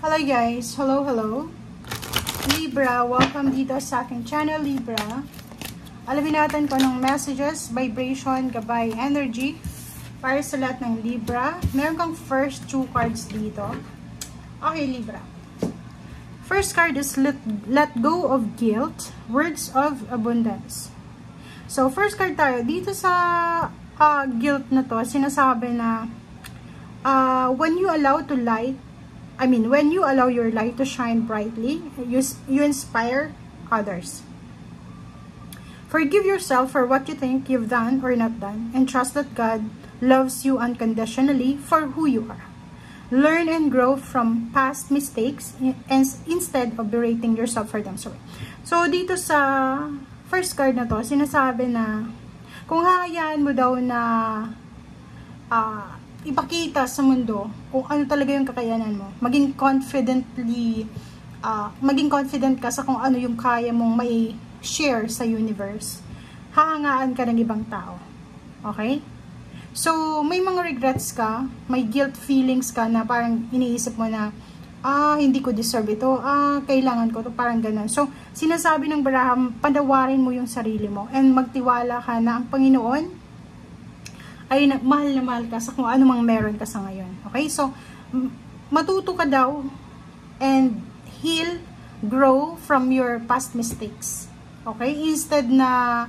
Hello guys! Hello! Libra, welcome dito sa aking channel, Libra. Alamin natin kung anong messages, vibration, gabay, energy para sa lahat ng Libra. Meron kang first 2 cards dito. Okay, Libra. First card is let go of guilt, words of abundance. So, first card tayo. Dito sa guilt na to, sinasabi na when you allow your light to shine brightly, you inspire others. Forgive yourself for what you think you've done or not done, and trust that God loves you unconditionally for who you are. Learn and grow from past mistakes instead of berating yourself for them. So, dito sa first card na to, sinasabi na kung hahayaan mo daw na ipakita sa mundo kung ano talaga yung kakayanan mo, maging confident ka sa kung ano yung kaya mong may share sa universe, hahangaan ka ng ibang tao. Okay? So, may mga regrets ka, may guilt feelings ka na parang iniisip mo na, hindi ko deserve ito, kailangan ko ito, parang ganun. So, sinasabi ng Baraham, panawarin mo yung sarili mo and magtiwala ka na ang Panginoon ay mahal na mahal ka sa kung ano mang meron ka sa ngayon. Okay? So, matuto ka daw and heal, grow from your past mistakes. Okay? Instead na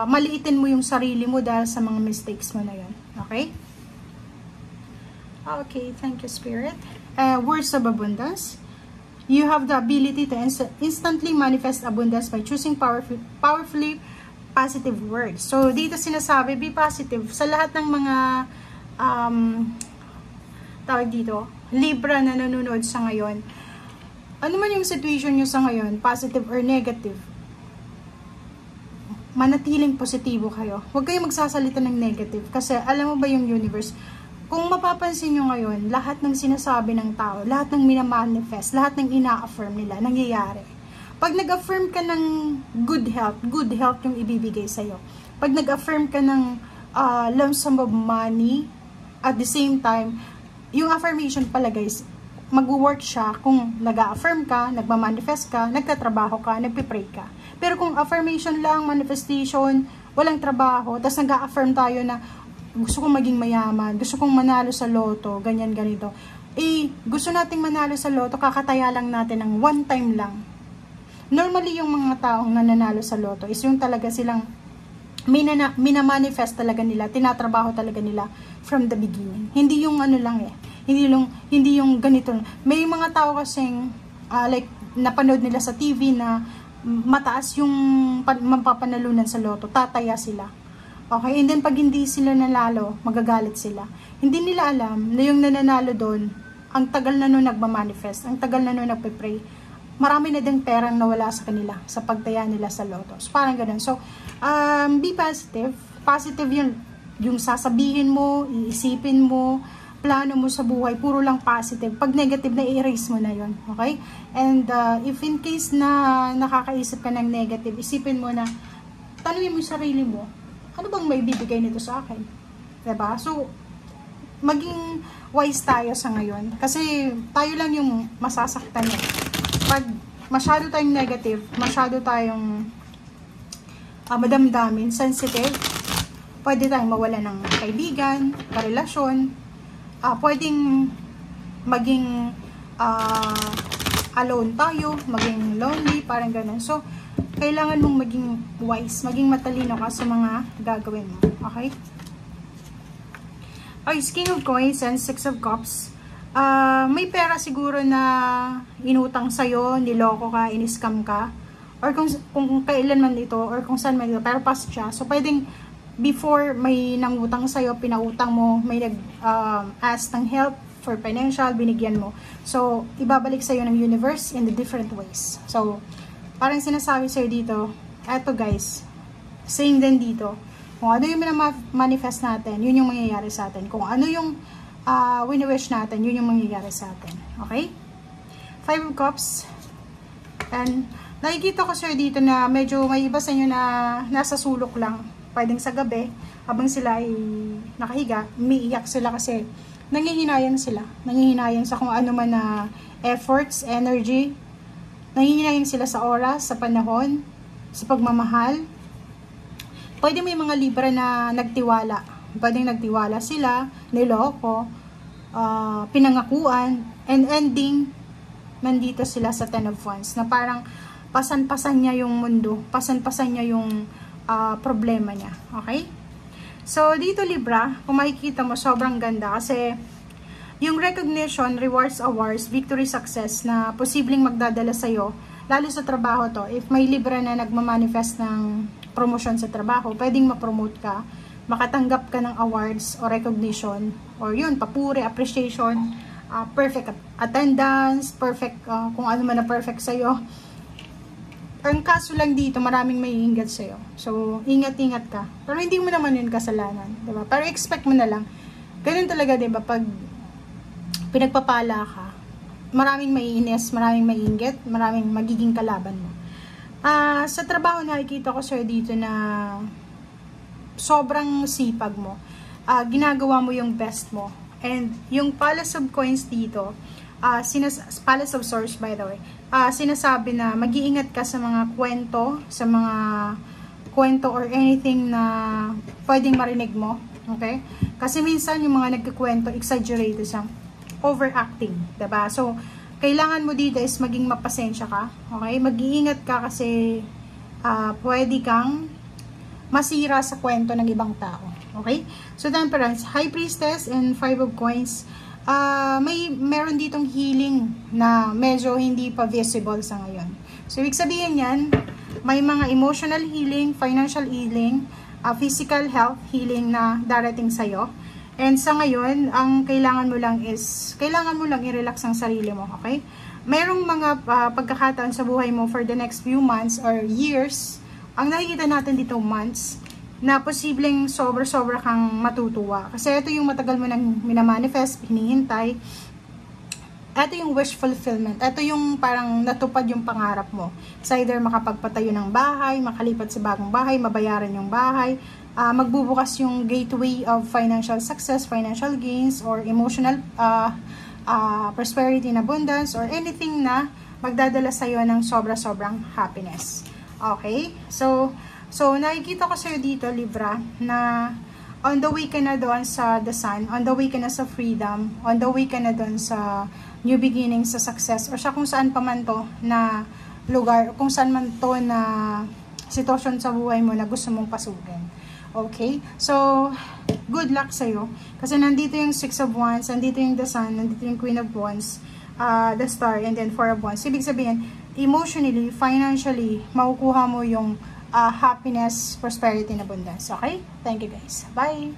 maliitin mo yung sarili mo dahil sa mga mistakes mo na yun. Okay? Okay, thank you, Spirit. Words of abundance. You have the ability to instantly manifest abundance by choosing powerfully positive words. So, dito sinasabi, be positive. Sa lahat ng mga tawag dito, Libra na nanonood sa ngayon, ano man yung situation nyo sa ngayon, positive or negative, manatiling positibo kayo. Huwag kayong magsasalita ng negative. Kasi alam mo ba yung universe, kung mapapansin nyo ngayon, lahat ng sinasabi ng tao, lahat ng minamanifest, lahat ng ina-affirm nila, nangyayari. Pag nag-affirm ka ng good health yung ibibigay sa'yo. Pag nag-affirm ka ng lump sum of money, at the same time, yung affirmation pala guys, mag-work siya kung nag-affirm ka, nagmamanifest ka, nagtatrabaho ka, nagpipray ka. Pero kung affirmation lang, manifestation, walang trabaho, tapos nag-affirm tayo na gusto kong maging mayaman, gusto kong manalo sa loto, ganyan, ganito. Gusto nating manalo sa loto, kakataya lang natin ng one time lang. Normally, yung mga taong nananalo sa loto is yung talaga silang minamanifest talaga nila, tinatrabaho talaga nila from the beginning. Hindi yung ano lang hindi yung ganito. May mga tao kasing like napanood nila sa TV na mataas yung mapapanalunan sa loto, tataya sila. Okay, and then pag hindi sila nanalo, magagalit sila. Hindi nila alam na yung nananalo doon, ang tagal na nun nagmamanifest, ang tagal na nun nagpe-pray, marami na din perang nawala sa kanila sa pagtaya nila sa loto. So, parang ganun. So, be positive. Positive yung sasabihin mo, iisipin mo, plano mo sa buhay, puro lang positive. Pag negative na, i-erase mo na yon. Okay? And if in case na nakakaisip ka ng negative, isipin mo na, tanungin mo yung sarili mo, ano bang may bibigay nito sa akin? Diba? So, maging wise tayo sa ngayon. Kasi tayo lang yung masasaktan niya. Pag masyado tayong negative, masyado tayong madamdamin, sensitive, pwede tayong mawala ng kaibigan, karelasyon, pwedeng maging alone tayo, maging lonely, parang ganun. So, kailangan mong maging wise, maging matalino ka sa mga gagawin mo. Okay? Okay, King of Coins and Six of Cups. May pera siguro na inutang sa'yo, niloko ka, in-scam ka, or kung kailan man ito, or kung saan man ito, pero past siya. So, pwedeng before may nangutang sa'yo, pinautang mo, may nag-ask ng help for financial, binigyan mo. So, ibabalik sa'yo ng universe in the different ways. So, parang sinasabi sa'yo dito, eto guys, same din dito. Kung ano yung manifest natin, yun yung mangyayari sa atin. Kung ano yung wini-wish natin, yun yung mangyayari sa atin. Okay? 5 of Cups. And, nakikita ko sa'yo dito na medyo may iba sa inyo na nasa sulok lang. Pwedeng sa gabi, habang sila ay nakahiga, umiiyak sila kasi nangihinayang sila. Nangihinayang sa kung ano man na efforts, energy. Nanginginayang sila sa oras, sa panahon, sa pagmamahal. Pwede may mga Libra na nagtiwala. Pwedeng nagtiwala sila, niloko, pinangakuan, and ending, nandito sila sa Ten of Wands, na parang pasan-pasan niya yung mundo, pasan-pasan niya yung problema niya. Okay? So, dito Libra, kung makikita mo, sobrang ganda kasi yung recognition, rewards, awards, victory, success na posibleng magdadala sa'yo, lalo sa trabaho to. If may Libra na nagmamanifest ng promotion sa trabaho, pwedeng ma-promote ka, makatanggap ka ng awards o recognition, or yun, papuri, appreciation, perfect attendance, perfect, kung ano man na perfect sa'yo. Ang kaso lang dito, maraming may ingat sa'yo. So, ingat-ingat ka. Pero hindi mo naman yun kasalanan, diba? Pero expect mo na lang. Ganun talaga, diba? Pag pinagpapala ka, maraming maiinis, maraming maiinggit, maraming magiging kalaban mo. Sa trabaho nakikita ko sir dito na sobrang sipag mo. Ginagawa mo yung best mo. And yung Palace of Coins dito, Palace of Swords by the way, sinasabi na mag-iingat ka sa mga kwento or anything na pwedeng marinig mo. Okay? Kasi minsan yung mga nagkikwento, exaggerated siya. Overacting, diba? So, kailangan mo dito is maging mapasensya ka, okay? Mag-iingat ka kasi pwede kang masira sa kwento ng ibang tao, okay? So, Temperance, High Priestess and Five of Coins, meron ditong healing na medyo hindi pa visible sa ngayon. So, ibig sabihin yan, may mga emotional healing, financial healing, physical health healing na darating sa'yo. And sa ngayon, ang kailangan mo lang i-relax ang sarili mo, okay? Merong mga pagkakataon sa buhay mo for the next few months or years, ang nakikita natin dito months, na posibleng sobra-sobra kang matutuwa. Kasi ito yung matagal mo nang minamanifest, hinihintay. Ito yung wish fulfillment. Ito yung parang natupad yung pangarap mo. It's either makapagpatayo ng bahay, makalipat sa bagong bahay, mabayaran yung bahay, magbubukas yung gateway of financial success, financial gains, or emotional prosperity and abundance, or anything na magdadala sa'yo ng sobra-sobrang happiness. Okay? So nakikita ko sa'yo dito, Libra, na on the way ka na doon sa the sun, on the way ka na sa freedom, on the way ka na doon sa new beginning, sa success, or sa kung saan pa man to na lugar, kung saan man to na sitwasyon sa buhay mo na gusto mong pasukin. Okay? So, good luck sa'yo. Kasi nandito yung Six of Wands, nandito yung the Sun, nandito yung Queen of Wands, the Star, and then Four of Wands. Ibig sabihin, emotionally, financially, makukuha mo yung happiness, prosperity, and abundance. Okay? Thank you guys. Bye!